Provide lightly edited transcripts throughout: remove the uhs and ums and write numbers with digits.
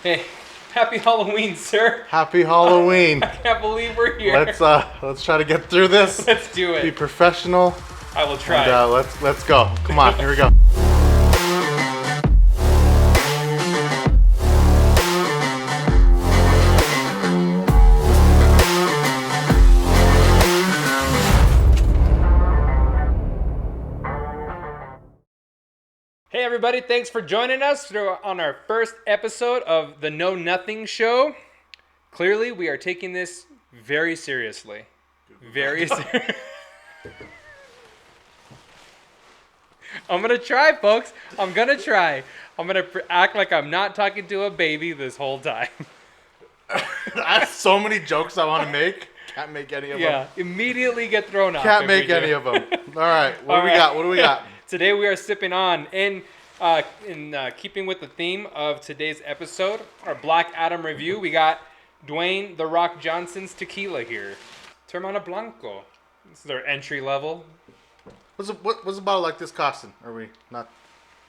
Hey, happy Halloween, sir. Happy Halloween. I can't believe we're here. Let's try to get through this. Let's do it. Be professional. I will try. And, let's go. Come on, here we go. Hey everybody, thanks for joining us on our first episode of the Know Nothing Show. Clearly, we are taking this very seriously. Very seriously. I'm going to try, folks. I'm going to try. I'm going to act like I'm not talking to a baby this whole time. I have so many jokes I want to make. Can't make any of them. Yeah, immediately get thrown off. Can't make any of them. All right, what do we got? Today we are sipping on, in keeping with the theme of today's episode, our Black Adam review, we got Dwayne "The Rock" Johnson's tequila here. Teremana Blanco. This is our entry level. What's a bottle like this costing? Are we not?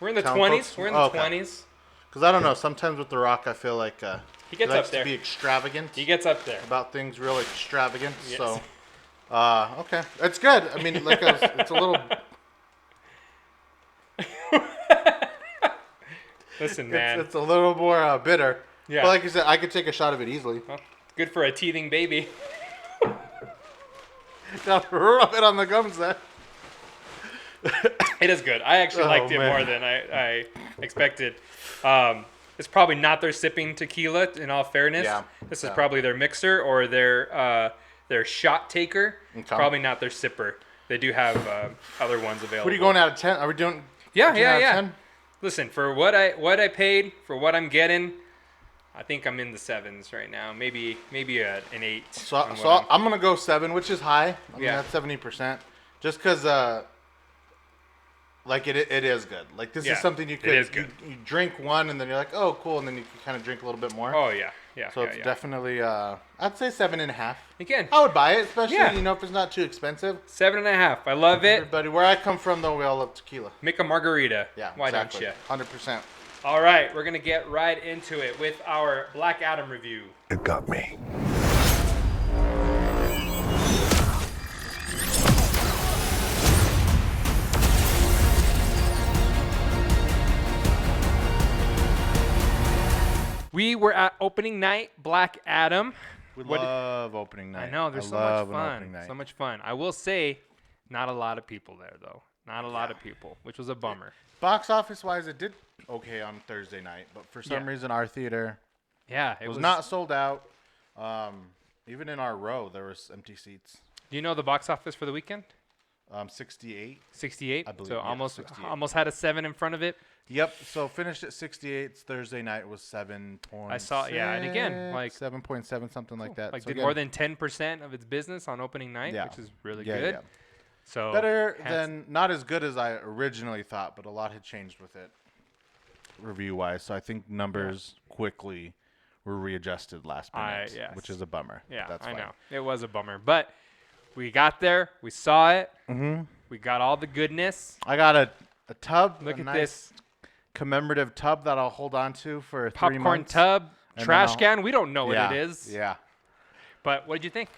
We're in the 20s. Folks? We're in the 20s. Because I don't know. Sometimes with The Rock, I feel like he gets likes up there. to be extravagant. He gets up there. About things real extravagant. Yes. So, okay. It's good. I mean, it's a little... Listen, man. It's a little more bitter. Yeah. But like you said, I could take a shot of it easily. Well, good for a teething baby. Gotta rub it on the gums there. It is good. I actually liked it more than I expected. It's probably not their sipping tequila, in all fairness. Yeah. This is probably their mixer or their shot taker. Okay. Probably not their sipper. They do have other ones available. What are you going out of 10? Are we doing? Yeah. 10? Listen, for what I paid, for what I'm getting, I think I'm in the 7s right now. Maybe an 8. So I'm gonna go 7, which is high. I mean, Yeah. that's 70%. Just because, like it is good. Like this is something you could you drink one and then you're like, oh, cool, and then you can kind of drink a little bit more. Oh yeah. So it's definitely, I'd say 7.5. Again, I would buy it, especially if it's not too expensive. 7.5. I love it. Everybody, where I come from though, we all love tequila. Make a margarita. Yeah. Why exactly. don't you? 100%. All right, we're gonna get right into it with our Black Adam review. It got me. We were at opening night, Black Adam. We love opening night. I know, there's so much fun. So much fun. I will say, not a lot of people there though. Not a lot of people, which was a bummer. Box office wise, it did okay on Thursday night, but for some reason our theater it was not sold out. Even in our row, there was empty seats. Do you know the box office for the weekend? 68. 68. I believe. So Yeah, almost 68. almost had a 7 in front of it. Yep. So finished at 68. Thursday night was 7. I saw. Yeah, and again, like 7.7, something like that. Like so did again, more than 10% of its business on opening night, which is really good. Yeah. So Better than, not as good as I originally thought, but a lot had changed with it review wise. So I think numbers quickly were readjusted last minute, which is a bummer. Yeah, that's I fine. know. It was a bummer. But we got there. We saw it. Mm-hmm. We got all the goodness. I got a tub. Look at nice this. Commemorative tub that I'll hold on to for 3 Popcorn months. tub, And trash then can. We don't know what it is. Yeah. But what did you think?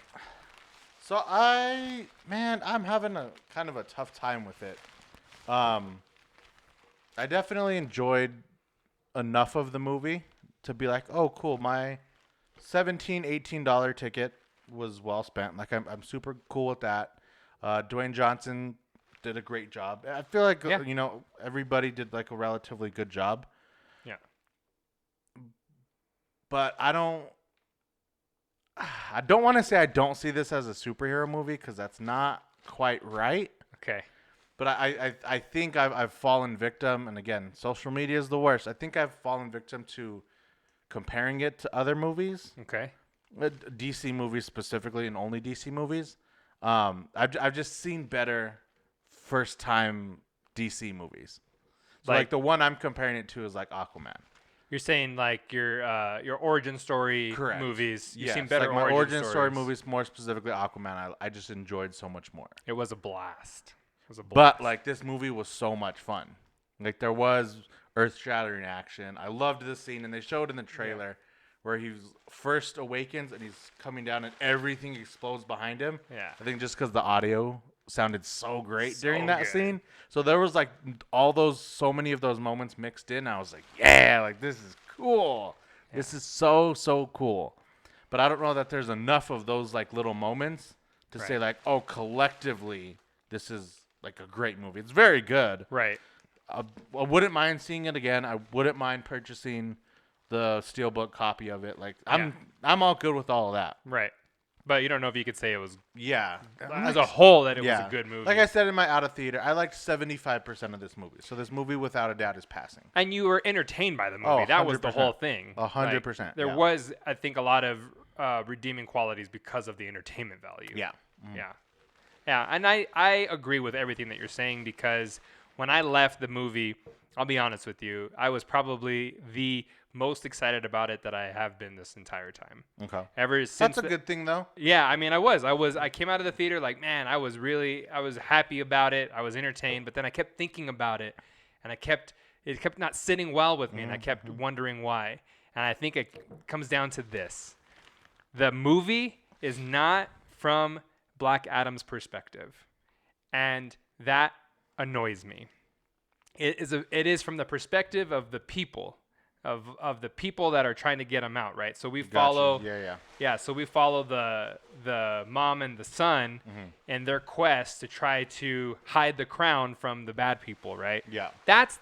So I'm having a kind of a tough time with it. I definitely enjoyed enough of the movie to be like, oh, cool. My $17, $18 ticket was well spent. Like I'm super cool with that. Dwayne Johnson did a great job. I feel like everybody did like a relatively good job. Yeah. But I don't want to say I don't see this as a superhero movie because that's not quite right. Okay. But I think I've fallen victim, and again, social media is the worst. I think I've fallen victim to comparing it to other movies. Okay. DC movies specifically, and only DC movies. I've just seen better first time DC movies. So like the one I'm comparing it to is like Aquaman. You're saying like your origin story movies. You've seen better like my origin story stories. movies, more specifically Aquaman. I just enjoyed so much more. It was a blast. But like this movie was so much fun. Like there was earth-shattering action. I loved this scene, and they showed in the trailer where he first awakens and he's coming down and everything explodes behind him. Yeah. I think just because the audio sounded so great So during that good. scene. So there was like so many of those moments mixed in. I was like, like this is cool. Yeah. This is so cool. But I don't know that there's enough of those like little moments to say like, oh, collectively, this is like a great movie. It's very good. Right. I wouldn't mind seeing it again. I wouldn't mind purchasing the steelbook copy of it. Like I'm all good with all of that. Right. But you don't know if you could say it was as a a whole that it was a good movie. Like I said in my out of theater, I liked 75% of this movie. So this movie without a doubt is passing. And you were entertained by the movie. Oh, that was the 100%. whole thing. 100%. There was, I think, a lot of redeeming qualities because of the entertainment value. Yeah. Yeah, and I agree with everything that you're saying because when I left the movie, I'll be honest with you, I was probably the most excited about it that I have been this entire time. Okay. Ever since That's a good thing, though. Yeah, I mean, I came out of the theater like, man, I was happy about it. I was entertained, but then I kept thinking about it, and it kept not sitting well with me, and I kept wondering why. And I think it comes down to this. The movie is not from Black Adam's perspective, and that annoys me. It is from the perspective of the people, of the people that are trying to get him out, right? So we follow, so we follow the mom and the son in their quest to try to hide the crown from the bad people, right? Yeah, that's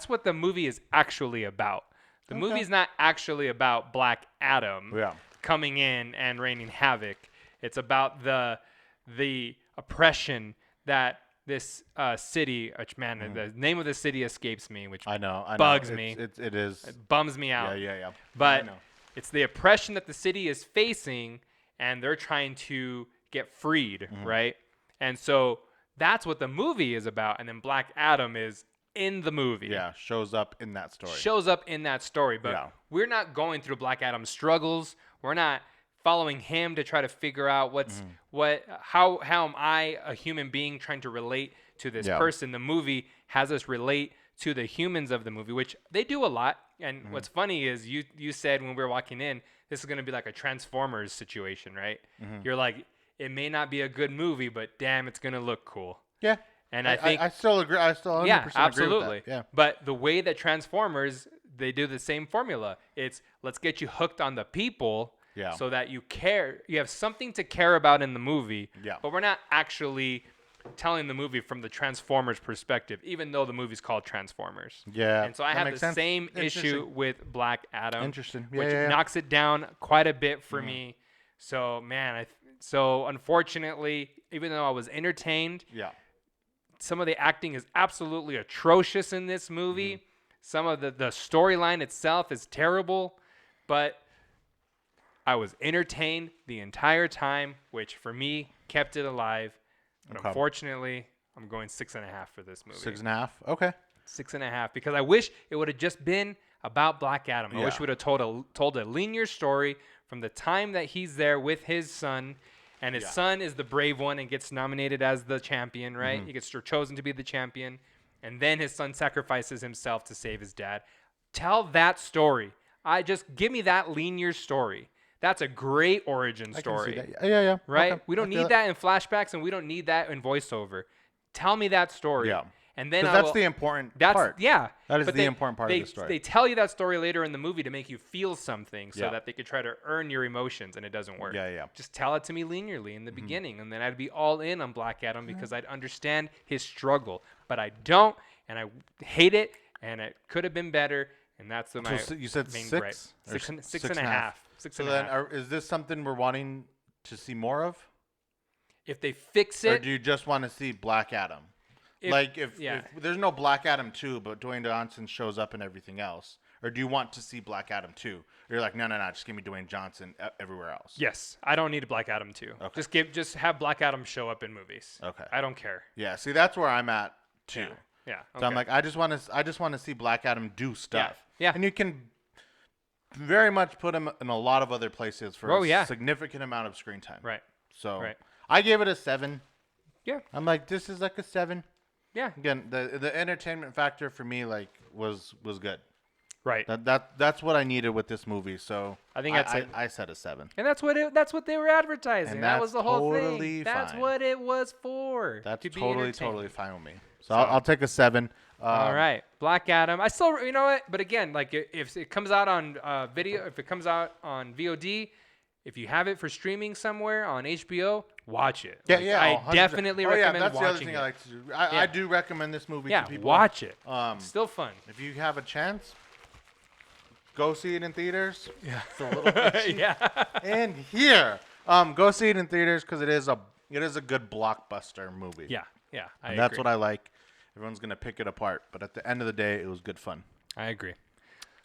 what the movie is actually about. The movie is not actually about Black Adam coming in and raining havoc. It's about the oppression that this city, which the name of the city escapes me, which I know bugs me. It is. It bums me out. Yeah. But it's the oppression that the city is facing, and they're trying to get freed, right? And so that's what the movie is about. And then Black Adam is in the movie. Yeah, shows up in that story. But we're not going through Black Adam's struggles. We're not following him to try to figure out how am I, a human being, trying to relate to this person. The movie has us relate to the humans of the movie, which they do a lot. And what's funny is you said when we were walking in, this is going to be like a Transformers situation, right? You're like, it may not be a good movie, but damn, it's going to look cool. Yeah. And I think I still agree. I still 100% absolutely. agree with that. Yeah. But the way that Transformers, they do the same formula. It's let's get you hooked on the people so that you care. You have something to care about in the movie. Yeah. But we're not actually telling the movie from the Transformers perspective, even though the movie's called Transformers. Yeah. And so I have the same issue with Black Adam. Interesting. Which knocks it down quite a bit for me. So, man, so unfortunately, even though I was entertained, some of the acting is absolutely atrocious in this movie. Some of the storyline itself is terrible, but I was entertained the entire time, which for me kept it alive. But unfortunately, I'm going 6.5 for this movie. 6.5? Okay. 6.5, because I wish it would have just been about Black Adam. I wish we would have told a linear story from the time that he's there with his son. And his son is the brave one and gets nominated as the champion, right? He gets chosen to be the champion. And then his son sacrifices himself to save his dad. Tell that story. Give me that linear story. That's a great origin story. I can see that. Yeah. Right? Okay. We don't need that in flashbacks, and we don't need that in voiceover. Tell me that story. Yeah. And then that's the important part. Yeah. That is the important part of the story. They tell you that story later in the movie to make you feel something so that they could try to earn your emotions, and it doesn't work. Yeah. Just tell it to me linearly in the beginning, and then I'd be all in on Black Adam because I'd understand his struggle. But I don't, and I hate it, and it could have been better, and that's my you said main 6? gripe. 6.5. So then is this something we're wanting to see more of? If they fix it. Or do you just want to see Black Adam? If there's no Black Adam 2, but Dwayne Johnson shows up and everything else, or do you want to see Black Adam 2? Or you're like, no, just give me Dwayne Johnson everywhere else. Yes, I don't need a Black Adam 2. Okay. Just have Black Adam show up in movies. Okay. I don't care. Yeah, see, that's where I'm at too. Yeah. Okay. So I'm like, I just want to see Black Adam do stuff. Yeah. And you can very much put him in a lot of other places for a significant amount of screen time. Right. So I gave it a 7. Yeah. I'm like, this is like a 7. Yeah. Again, the entertainment factor for me was good. Right. That's what I needed with this movie. So I think I said a 7. And that's what they were advertising. And that was the whole totally thing. That's fine. what it was for. That's to be totally fine with me. So I'll take a 7. All right, Black Adam. I still, you know what? But again, like if it comes out on video, if it comes out on VOD, if you have it for streaming somewhere on HBO, watch it. Yeah, Like, yeah. I 100%. definitely recommend that's watching the other thing it. I like to do. I do recommend this movie Yeah, to people. watch it. Still fun. If you have a chance, go see it in theaters. Yeah. It's a little itchy. Yeah. And here, go see it in theaters because it is a good blockbuster movie. Yeah. Yeah. And that's what I like. Everyone's gonna pick it apart, but at the end of the day, it was good fun. I agree.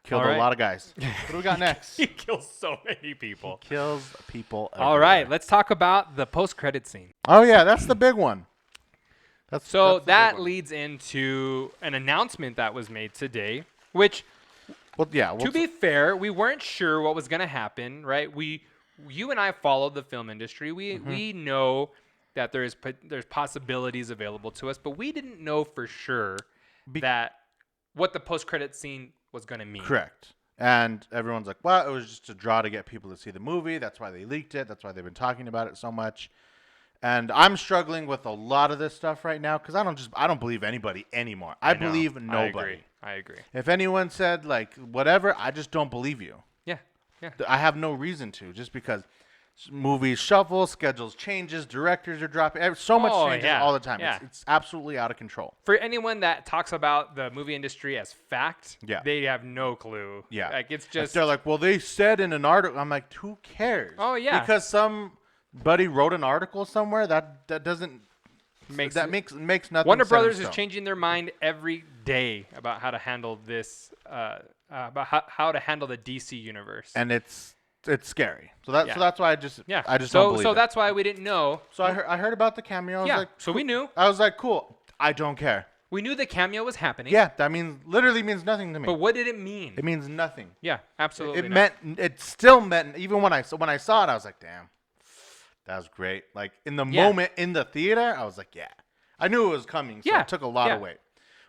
Killed All right. a lot of guys. What do we got next? He kills so many people. Kills people. All right, everywhere. let's talk about the post-credit scene. Oh yeah, that's the big one. That's the big that one. leads into an announcement that was made today, which, Well, yeah. to be fair, we weren't sure what was going to happen, right? You and I followed the film industry. We know that there's possibilities available to us, but we didn't know for sure that what the post-credit scene was going to mean. Correct. And everyone's like, well, it was just a draw to get people to see the movie. That's why they leaked it. That's why they've been talking about it so much. And I'm struggling with a lot of this stuff right now because I don't believe anybody anymore. I believe nobody. I agree. If anyone said like whatever, I just don't believe you. Yeah. Yeah. I have no reason to, just because movies shuffle, schedules changes, directors are dropping. So much changes all the time. Yeah. It's absolutely out of control. For anyone that talks about the movie industry as fact, Yeah. they have no clue. Yeah. Like it's If just they're like, well, they said in an article. I'm like, who cares? Oh, yeah. Because somebody wrote an article somewhere that doesn't makes nothing. Warner set in Brothers is stone. changing their mind every day about how to handle this, about how to handle the DC universe. And it's scary. So that's why I just don't believe So it. that's why we didn't know. So I heard about the cameo. I was like, so we knew. I was like, cool. I don't care. We knew the cameo was happening. Yeah, that literally means nothing to me. But what did it mean? It means nothing. Yeah, absolutely. It still meant, even when I saw it, I was like, damn, that was great. Like in the moment in the theater, I was like, yeah, I knew it was coming. So it took a lot of weight,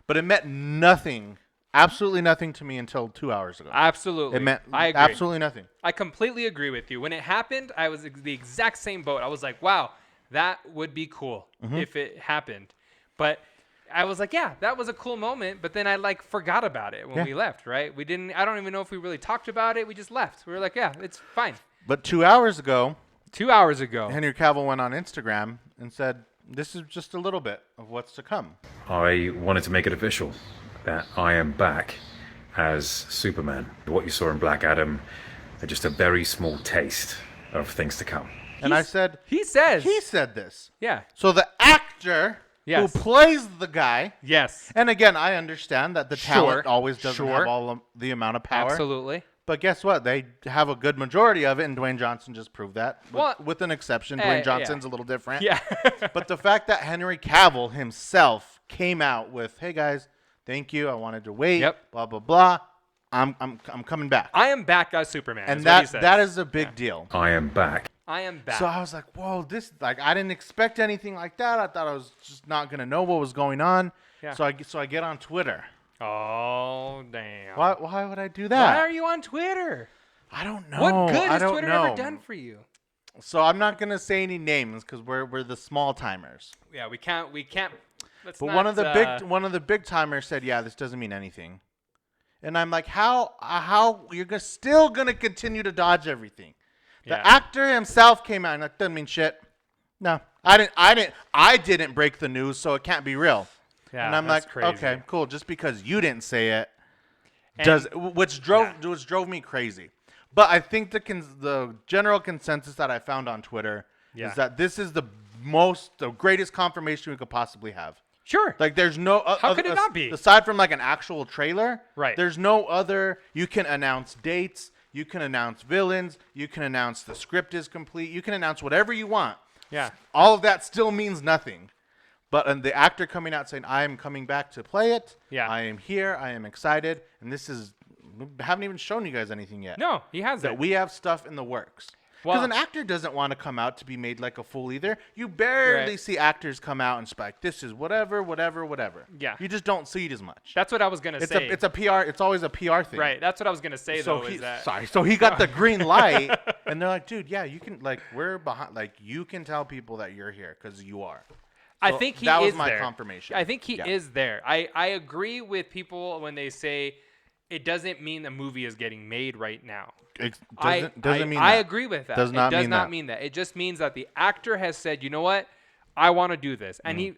but it meant nothing, absolutely nothing to me until 2 hours ago. Absolutely. It meant I agree. absolutely nothing. I completely agree with you. When it happened, I was the exact same boat. I was like, wow, that would be cool if it happened. But I was like, yeah, that was a cool moment. But then I forgot about it when we left, right? I don't even know if we really talked about it. We just left. We were like, yeah, it's fine. But 2 hours ago, 2 hours ago, Henry Cavill went on Instagram and said, this is just a little bit of what's to come. I wanted to make it official that I am back as Superman. What you saw in Black Adam are just a very small taste of things to come. And I said, he said this. Yeah. So the actor who plays the guy. Yes. And again, I understand that the talent always doesn't have all the amount of power. Absolutely. But guess what? They have a good majority of it, and Dwayne Johnson just proved that. With an exception. Dwayne Johnson's a little different. Yeah. But the fact that Henry Cavill himself came out with, hey, guys, thank you. I wanted to wait. Yep. Blah, blah, blah. I'm coming back. I am back as Superman. And that that is a big deal. I am back. I am back. So I was like, whoa, I didn't expect anything like that. I thought I was just not going to know what was going on. Yeah. So I get on Twitter. Oh, damn. Why would I do that? Why are you on Twitter? I don't know. What good has has Twitter ever done for you? So I'm not going to say any names because we're the small timers. Yeah, we can't. But one of the big timers said, yeah, this doesn't mean anything. And I'm like, how you're still going to continue to dodge everything? The actor himself came out and that doesn't mean shit. No, I didn't break the news, so it can't be real. Yeah, and I'm that's like, crazy. okay, cool. Just because you didn't say it, which drove me crazy. But I think the general consensus that I found on Twitter is that this is the greatest confirmation we could possibly have. Sure. Like there's no how could it not be? Aside from like an actual trailer, right? There's no other. You can announce dates. You can announce villains. You can announce the script is complete. You can announce whatever you want. Yeah. All of that still means nothing. But the actor coming out saying, I am coming back to play it. Yeah. I am here. I am excited. And we haven't even shown you guys anything yet. No, he hasn't. That we have stuff in the works. Because an actor doesn't want to come out to be made like a fool either. You barely see actors come out and spike, this is whatever. Yeah. You just don't see it as much. That's what I was gonna say. It's a PR. It's always a PR thing. Right. That's what I was gonna say So though. Is that so he got the green light, and they're like, dude, yeah, you can we're behind. Like you can tell people that you're here because you are. I So think he that is was my there. confirmation. I think he is there. I agree with people when they say it doesn't mean the movie is getting made right now. It doesn't mean I that. agree with that. Does not it does mean not that. mean that. It just means that the actor has said, you know what, I want to do this, and he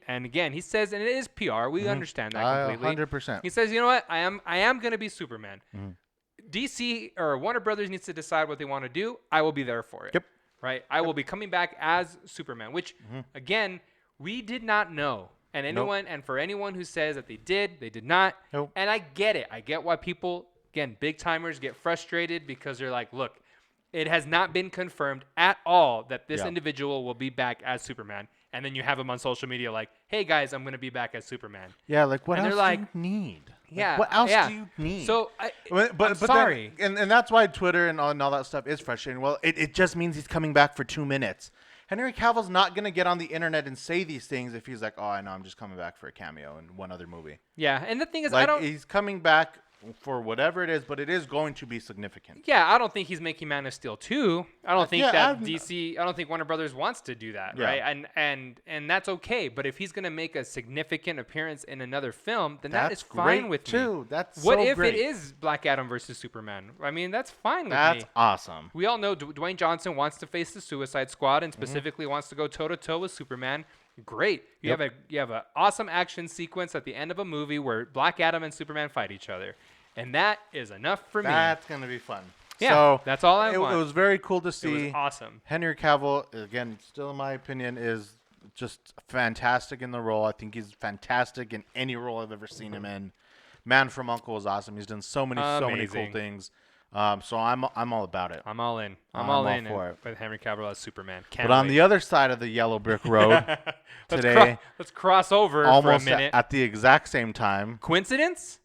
says, and it is PR. We understand that completely. 100%. He says, you know what, I am going to be Superman. DC or Warner Brothers needs to decide what they want to do. I will be there for it. Yep. Right. I will be coming back as Superman, which again we did not know. And and for anyone who says that they did not. Nope. And I get it. I get why people, again, big timers get frustrated because they're like, look, it has not been confirmed at all that this individual will be back as Superman. And then you have them on social media like, hey, guys, I'm going to be back as Superman. Yeah, like what And else they're like, do you need? Yeah. What else yeah. do you need? So, but sorry. Then, and that's why Twitter and all that stuff is frustrating. Well, it just means he's coming back for 2 minutes. Henry Cavill's not going to get on the internet and say these things if he's like, oh, I know, I'm just coming back for a cameo in one other movie. Yeah, and the thing is, Like, he's coming back for whatever it is, but it is going to be significant. Yeah, I don't think he's making Man of Steel 2. I don't think I don't think Warner Brothers wants to do that, Yeah. right? And that's okay. But if he's gonna make a significant appearance in another film, then that is fine great with too. me. That's What so if great. it is Black Adam versus Superman? I mean, that's fine with That's me. awesome. We all know Dwayne Johnson wants to face the Suicide Squad and specifically wants to go toe to toe with Superman. Great. You have an awesome action sequence at the end of a movie where Black Adam and Superman fight each other. And that is enough for me. That's going to be fun. Yeah, so that's all I want. It was very cool to see. It was awesome. Henry Cavill, again, still in my opinion, is just fantastic in the role. I think he's fantastic in any role I've ever seen him in. Man from U.N.C.L.E. is awesome. He's done so many cool things. So I'm all about it. I'm all in. I'm all in for it. with Henry Cavill as Superman. But on the other side of the yellow brick road today, let's cross over almost for a minute. at the exact same time. Coincidence?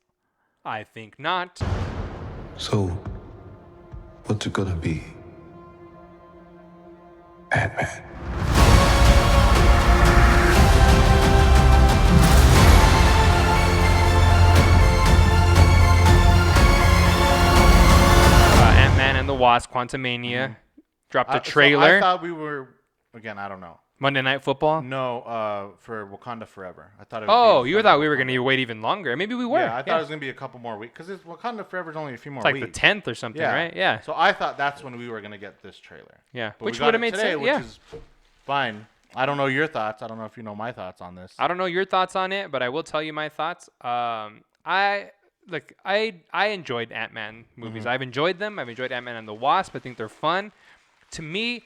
I think not. So, what's it gonna be? Ant-Man. Ant-Man and the Wasp, Quantumania, dropped a trailer. So I thought we were, again, I don't know. Monday Night Football? No, for Wakanda Forever. I thought it would Oh, be you thought we were going to wait even longer. Maybe we were. Yeah, I thought it was going to be a couple more weeks. Because Wakanda Forever is only a few more it's like weeks. the 10th or something, right? Yeah. So I thought that's when we were going to get this trailer. Yeah. But Which we got would have it made today, sense. which Yeah. is fine. I don't know your thoughts. I don't know if you know my thoughts on this. I don't know your thoughts on it, but I will tell you my thoughts. I enjoyed Ant-Man movies. I've enjoyed them. I've enjoyed Ant-Man and the Wasp. I think they're fun. To me,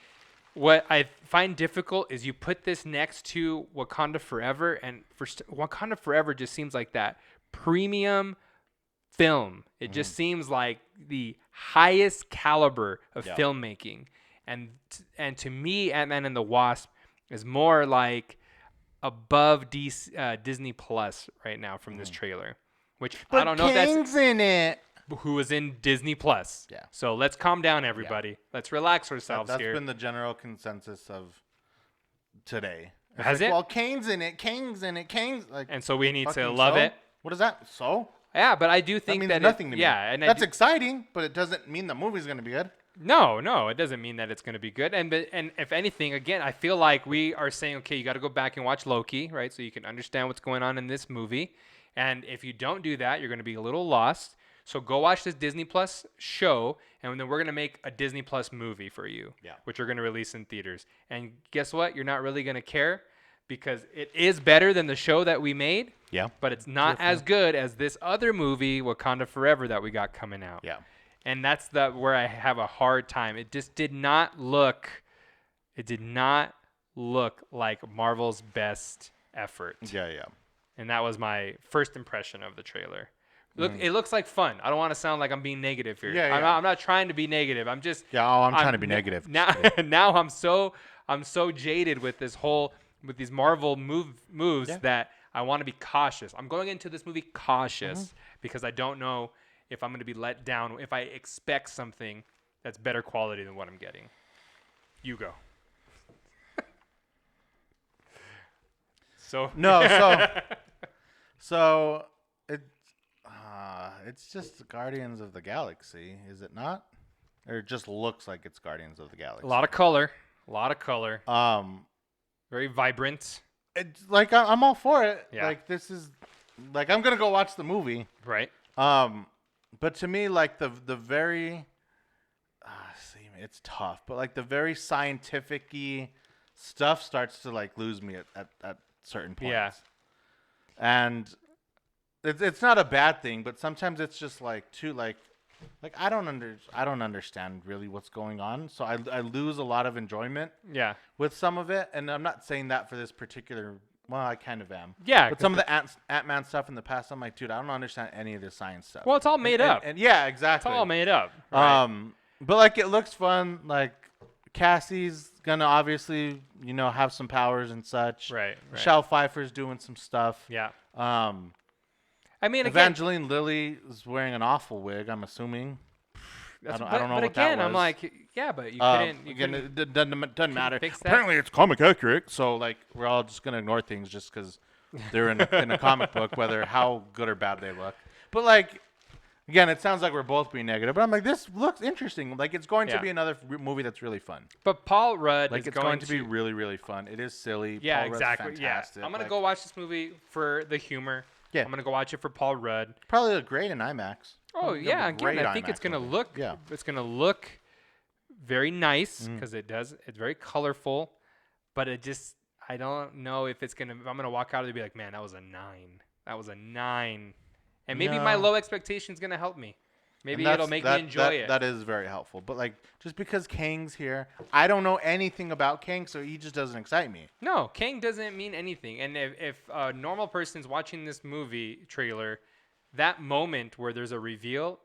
what I find difficult is you put this next to Wakanda Forever, and Wakanda Forever just seems like that premium film. It just seems like the highest caliber of filmmaking. And to me, Ant-Man and the Wasp is more like above Disney Plus right now from this trailer. Which I don't know if that's King's in it. who is in Disney Plus. Yeah. So let's calm down, everybody. Let's relax ourselves That's here. been the general consensus of today. It's Has it? Well, Kane's in it. Kane's in it. Kane's like. And so we need to fucking love so? it. What is that? So? Yeah, but I do That think means that nothing to me. Yeah, and that's exciting, but it doesn't mean the movie's gonna be good. No, it doesn't mean that it's going to be good. And if anything, again, I feel like we are saying, okay, you got to go back and watch Loki, right? So you can understand what's going on in this movie. And if you don't do that, you're going to be a little lost. So go watch this Disney Plus show, and then we're going to make a Disney Plus movie for you, which we're going to release in theaters. And guess what? You're not really going to care because it is better than the show that we made. Yeah. But it's not as good as this other movie, Wakanda Forever, that we got coming out. Yeah. And that's where I have a hard time. It just did not look like Marvel's best effort. Yeah. And that was my first impression of the trailer. Look, it looks like fun. I don't want to sound like I'm being negative here. Yeah. I'm not trying to be negative. I'm just I'm trying to be negative. Now I'm so jaded with these Marvel moves that I want to be cautious. I'm going into this movie cautious because I don't know if I'm going to be let down if I expect something that's better quality than what I'm getting. You go. So No, so it's just Guardians of the Galaxy, is it not? Or it just looks like it's Guardians of the Galaxy. a lot of color. A lot of color. Um, Very vibrant. it's like I'm all for it. Yeah. Like this is, like I'm gonna go watch the movie. Right. But to me, like the very, see, it's tough. But like the very scientific-y stuff starts to like lose me at certain points. Yeah. And it's not a bad thing, but sometimes it's just like too like I don't understand really what's going on. So I lose a lot of enjoyment Yeah. with some of it, and I'm not saying that for this particular. Well, I kind of am. Yeah. But some of the Ant-Man stuff in the past, I'm like, dude, I don't understand any of this science stuff. Well, it's all made up. And yeah, It's exactly. all made up. Right? But like it looks fun. Like Cassie's gonna obviously, have some powers and such. Right. Michelle Pfeiffer's doing some stuff. Yeah. I mean, again, Evangeline Lilly is wearing an awful wig, I'm assuming. I don't know but what again, that I'm was. like, yeah, but you couldn't. You Again, couldn't it doesn't matter. fix that? Apparently, it's comic accurate, so like we're all just gonna ignore things just because they're in a comic book, whether how good or bad they look. But like, again, it sounds like we're both being negative, but I'm like, this looks interesting. Like it's going to Yeah. be another movie that's really fun. But Paul Rudd Like is it's going to be really, really fun. It is silly. Yeah, Paul Rudd's exactly. Yeah, fantastic. I'm gonna Like, go watch this movie for the humor. Yeah. I'm gonna go watch it for Paul Rudd. Probably look great in IMAX. Oh Probably gonna yeah, be great again, I think IMAX it's gonna movie. look. Yeah. It's gonna look very nice because it does. It's very colorful, but it just. I don't know if it's gonna. If I'm gonna walk out and be like, man, that was a 9. That was a 9. And maybe my No. low expectation's gonna help me. Maybe And it'll make me enjoy it. That is very helpful. But like, just because Kang's here, I don't know anything about Kang, so he just doesn't excite me. No, Kang doesn't mean anything. And if a normal person's watching this movie trailer, that moment where there's a reveal,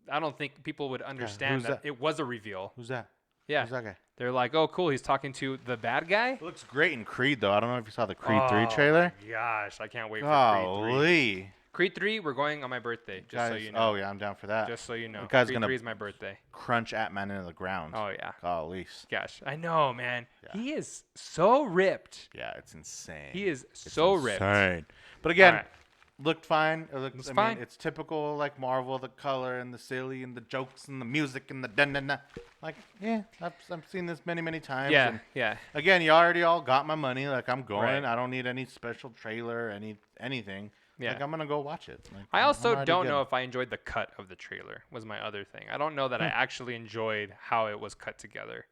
I don't think people would understand who's that that? it was a reveal. Who's that? Yeah. Who's that guy? They're like, oh, cool, he's talking to the bad guy? It looks great in Creed, though. I don't know if you saw the Creed 3 trailer. Oh, my gosh, I can't wait for Creed 3. Golly. Creed 3, we're going on my birthday, just so Guys, you know. oh, yeah, I'm down for that. Just so you know. The guy's Creed gonna 3 is my birthday. crunch Ant-Man into the ground. Oh, yeah. Golly. Gosh, I know, man. Yeah. He is so ripped. Yeah, it's insane. He is so ripped. Insane. But again, All right. looked fine. It looked, Looks I fine. mean, it's typical like Marvel, the color and the silly and the jokes and the music and the dun-dun-dun. Like, yeah, I've seen this many, many times. Yeah, and yeah. again, you already all got my money. Like, I'm going. Right. I don't need any special trailer, anything. Yeah. Like, I'm going to go watch it. Like, I I'm also already don't good. know if I enjoyed the cut of the trailer was my other thing. I don't know that I actually enjoyed how it was cut together.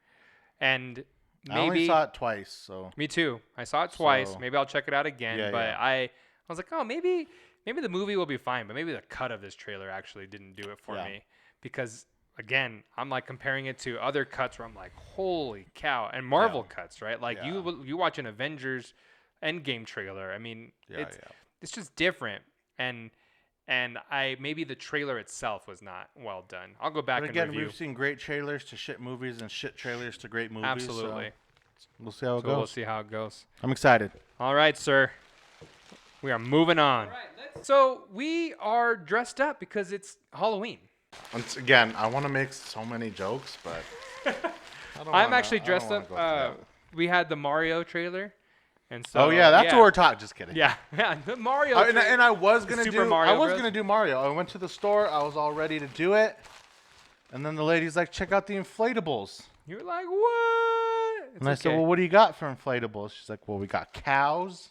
And I only maybe saw it twice, so. me too. I saw it twice. So- Maybe I'll check it out again. Yeah, but yeah. I was like, oh, maybe the movie will be fine, but maybe the cut of this trailer actually didn't do it for Yeah. me. Because again, I'm like comparing it to other cuts where I'm like, holy cow. And Marvel cuts, right? Like Yeah. you watch an Avengers Endgame trailer. I mean, Yeah, it's just different. And maybe the trailer itself was not well done. I'll go back But and again, review. we've seen great trailers to shit movies and shit trailers to great movies. Absolutely. So we'll see how it So we'll goes. see how it goes. I'm excited. All right, sir. We are moving on. So we are dressed up because it's Halloween. Once again, I want to make so many jokes, but I'm actually dressed up. We had the Mario trailer, and so. Oh yeah, that's what we're talking. Just kidding. Yeah, yeah, the Mario. And trailer. I was The gonna Super do. Mario I was Bros. gonna do Mario. I went to the store. I was all ready to do it, and then the lady's like, "Check out the inflatables." You were like, what? It's And I said, okay. "Well, what do you got for inflatables?" She's like, "Well, we got cows.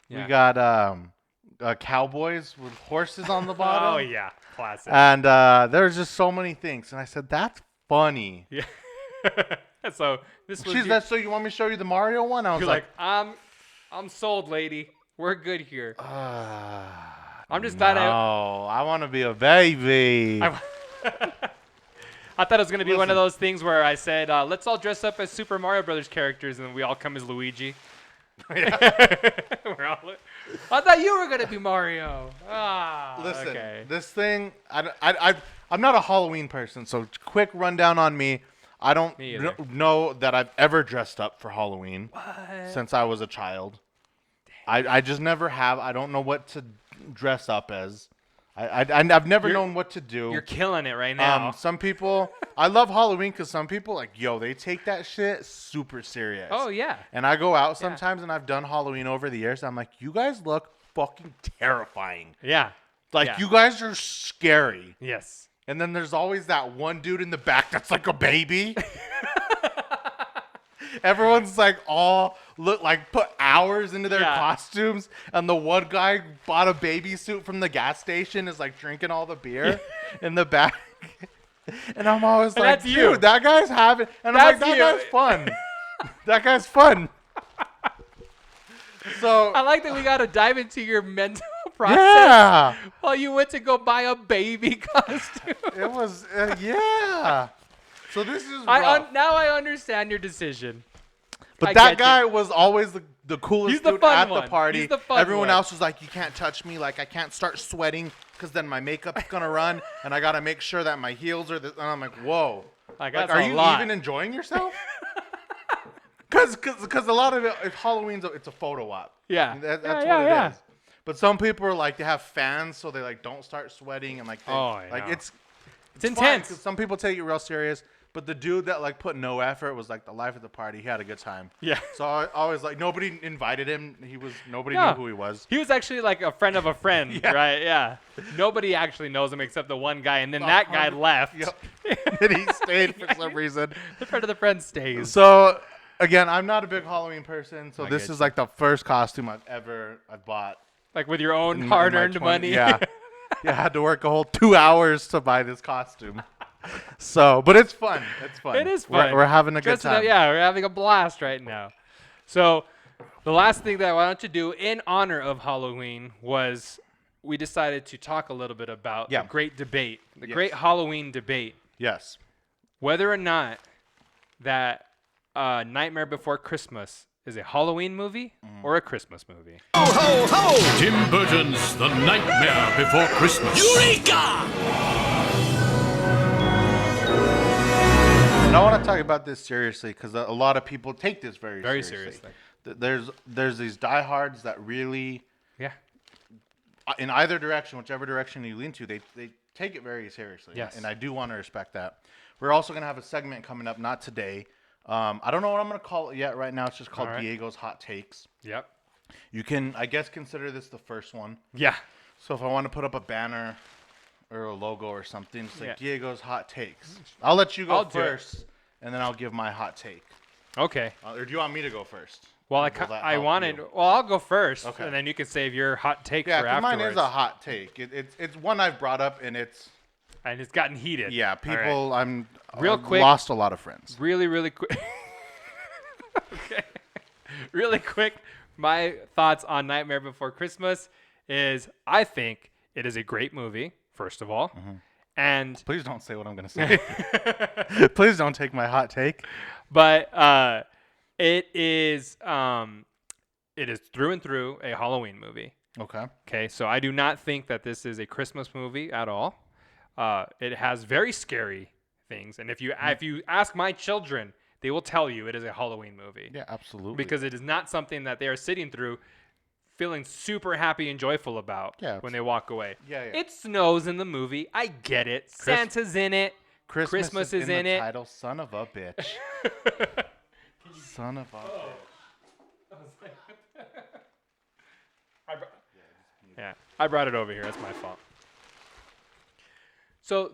Yeah. We got cowboys with horses on the bottom." Oh yeah, classic. And there's just so many things. And I said, "That's funny." Yeah. So this was. She's like, "So you want me to show you the Mario one?" I was You're like, like, I'm sold, lady. We're good here. I'm just "No, glad I want to be a baby." I thought it was gonna be one of Listen. those things where I said, let's all dress up as Super Mario Brothers characters, and we all come as Luigi. We're all, I thought you were gonna be Mario. Listen, okay. this thing, I'm not a Halloween person, so quick rundown on me. I don't Me either. know that I've ever dressed up for Halloween since I was a child. I just never have. I don't know what to dress up as. I've never You're- known what to do. You're killing it right now. Some people, I love Halloween because some people they take that shit super serious. Oh, yeah. And I go out sometimes and I've done Halloween over the years. And I'm like, you guys look fucking terrifying. Yeah. Like Yeah. you guys are scary. Yes. And then there's always that one dude in the back that's like a baby. Everyone's like put hours into their costumes, and the one guy bought a baby suit from the gas station, is like drinking all the beer in the back. And I'm always like, that's you. dude, that guy's having, and I'm like, that guy's fun. That guy's fun. So I like that we got to dive into your mental process yeah, while you went to go buy a baby costume. it was yeah. So this is rough. Now I understand your decision. But I that get guy was always the coolest He's the dude fun at one. the party. He's the fun Everyone one. else was like, you can't touch me. Like, I can't start sweating because then my makeup's going to run. And I got to make sure that my heels are... And I'm like, whoa. Like, Like, that's are a you lot. even enjoying yourself? Because a lot of it, if Halloween's, it's a photo op. Yeah. That's Yeah, what yeah. it is. But some people are like, they have fans, so they like don't start sweating. And like, I know. it's It's fine, intense. 'cause some people take it real serious. But the dude that like put no effort was like the life of the party. He had a good time. Yeah. So I always like nobody invited him. Nobody No. knew who he was. He was actually like a friend of a friend, Yeah. right? Yeah. Nobody actually knows him except the one guy, and then that guy left. Yep. And he stayed for some reason. The friend of the friend stays. So again, I'm not a big Halloween person. So I this get is like the first costume I've bought. Like with your own in my hard-earned 20 money. Yeah. Yeah. I had to work a whole 2 hours to buy this costume. So, but it's fun. It's fun. It is fun. We're having a good Dressing up- time. yeah, we're having a blast right now. So, the last thing that I wanted to do in honor of Halloween was we decided to talk a little bit about the great debate, the great Halloween debate, Yes. whether or not that Nightmare Before Christmas is a Halloween movie or a Christmas movie. Tim Burton's The Nightmare Before Christmas. And I want to talk about this seriously because a lot of people take this very seriously. There's these diehards that really, Yeah. in either direction, whichever direction you lean to, they take it very seriously. Yes. And I do want to respect that. We're also going to have a segment coming up, not today. I don't know what I'm going to call it yet right now. It's just called All right. Diego's Hot Takes. Yep. You can, I guess, consider this the first one. Yeah. So if I want to put up a banner or a logo or something, it's like Yeah. Diego's Hot Takes. I'll let you go I'll do it. first, and then I'll give my hot take. Okay. Or do you want me to go first? Well, Will that I help wanted. you? Well, I'll go first, Okay. and then you can save your hot take Yeah, for 'cause afterwards. mine is a hot take. It's one I've brought up, and it's and it's gotten heated. yeah. All right. People, Real I've quick. lost a lot of friends. Really quick. Okay. Really quick. My thoughts on Nightmare Before Christmas is I think it is a great movie. First of all, and Please don't say what I'm gonna say. Please don't take my hot take. but it is through and through a Halloween movie. Okay. Okay, so I do not think that this is a Christmas movie at all. It has very scary things, and if you ask my children, they will tell you it is a Halloween movie. Yeah, absolutely. Because it is not something that they are sitting through feeling super happy and joyful about when they walk away. Yeah. It snows in the movie. I get it. Santa's in it. Christmas is in the it. title. Son of a bitch. Son of a bitch. Yeah, I brought it over here. That's my fault. So,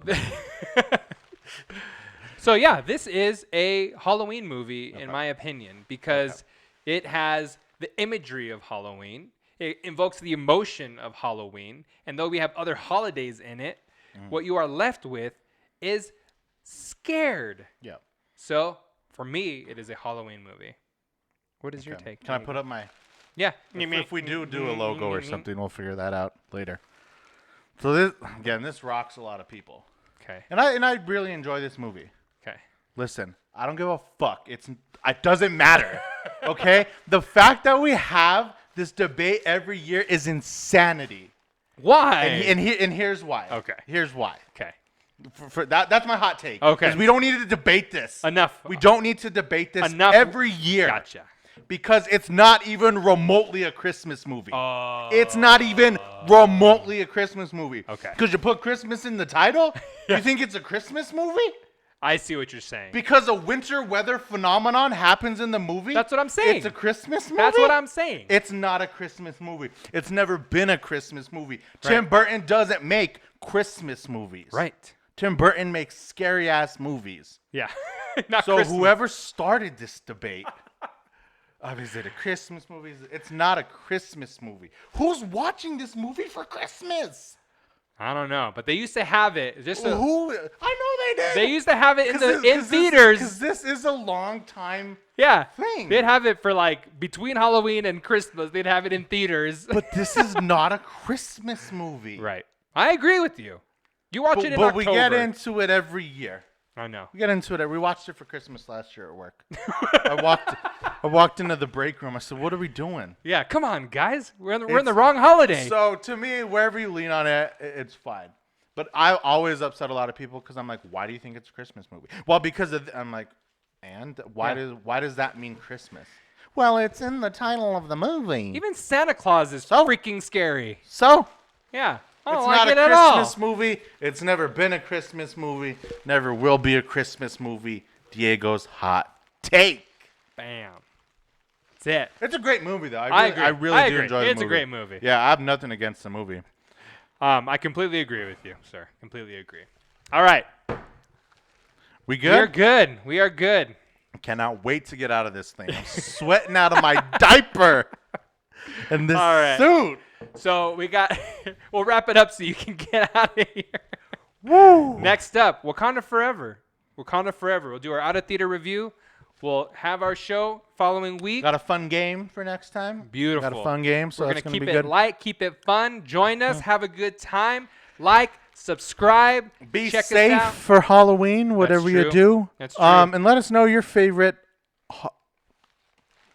so yeah, this is a Halloween movie in my opinion because it has the imagery of Halloween. It invokes the emotion of Halloween, and though we have other holidays in it, what you are left with is scared. Yeah. So, for me, it is a Halloween movie. What is your Okay. take? Can I put up my? Yeah. If we do a logo or something, we'll figure that out later. So this rocks a lot of people, Okay. and I really enjoy this movie. Okay. Listen, I don't give a fuck. It doesn't matter. Okay? The fact that we have this debate every year is insanity. Why? And here's why. Okay. Here's why. Okay. That's my hot take. Okay. Because we don't need to debate this. Enough. We don't need to debate this Enough. every year. Gotcha. because it's not even remotely a Christmas movie. It's not even remotely a Christmas movie. Okay. Because you put Christmas in the title? You think it's a Christmas movie? I see what you're saying. Because a winter weather phenomenon happens in the movie? That's what I'm saying. It's a Christmas movie? That's what I'm saying. It's not a Christmas movie. It's never been a Christmas movie. Tim Burton doesn't make Christmas movies. Right. Tim Burton makes scary-ass movies. Yeah. Not So Christmas. whoever started this debate, is it a Christmas movie? It's not a Christmas movie. Who's watching this movie for Christmas? I don't know, but they used to have it. Just Who? I know they did. they used to have it in theaters. Because this is a long time Yeah. thing. They'd have it for like between Halloween and Christmas. They'd have it in theaters. But this is not a Christmas movie. Right. I agree with you. You watch it in But October. we get into it every year. I know. We get into it. We watched it for Christmas last year at work. I walked into the break room. I said, "What are we doing?" Yeah, come on, guys. We're in the wrong holiday. So to me, wherever you lean on it, it's fine. But I always upset a lot of people because I'm like, "Why do you think it's a Christmas movie?" Well, because I'm like, and why does that mean Christmas? Well, it's in the title of the movie. Even Santa Claus is freaking scary. So Yeah. I it's don't not like a it at all. Christmas movie. It's never been a Christmas movie. Never will be a Christmas movie. Diego's hot take. Bam. That's it. It's a great movie, though. I agree. I really I do agree. enjoy the movie. It's a great movie. Yeah, I have nothing against the movie. I completely agree with you, sir. Completely agree. All right. We We are good? good. We are good. I cannot wait to get out of this thing. I'm sweating out of my diaper and this All right. suit. So we'll wrap it up so you can get out of here. Woo! Next up, Wakanda Forever. Wakanda Forever. We'll do our out of theater review. We'll have our show following week. Got a fun game for next time. Beautiful. Got a fun game, so We're it's gonna going to keep be it good. light, keep it fun. Join us. Have a good time. Like, subscribe. Be check safe us out. for Halloween, whatever you true. do. That's true. And let us know your favorite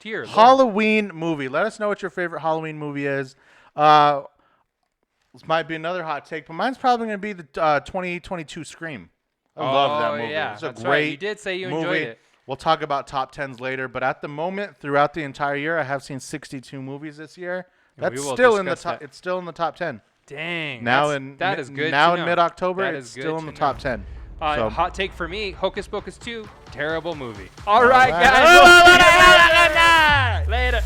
Dear Lord. Halloween movie. Let us know what your favorite Halloween movie is. This might be another hot take, but mine's probably going to be the 2022 Scream. I love that movie. Yeah, It's a that's great right. You did say you movie. enjoyed it. We'll talk about top 10s later, but at the moment, throughout the entire year, I have seen 62 movies this year. And That's we will still in the discuss top. that. It's still in the top 10. Dang. Now that is good. Now to in know. mid-October, That it's is good still in to the know. top 10. So- Hot take for me, Hocus Pocus 2, terrible movie. All right, right. guys. Later.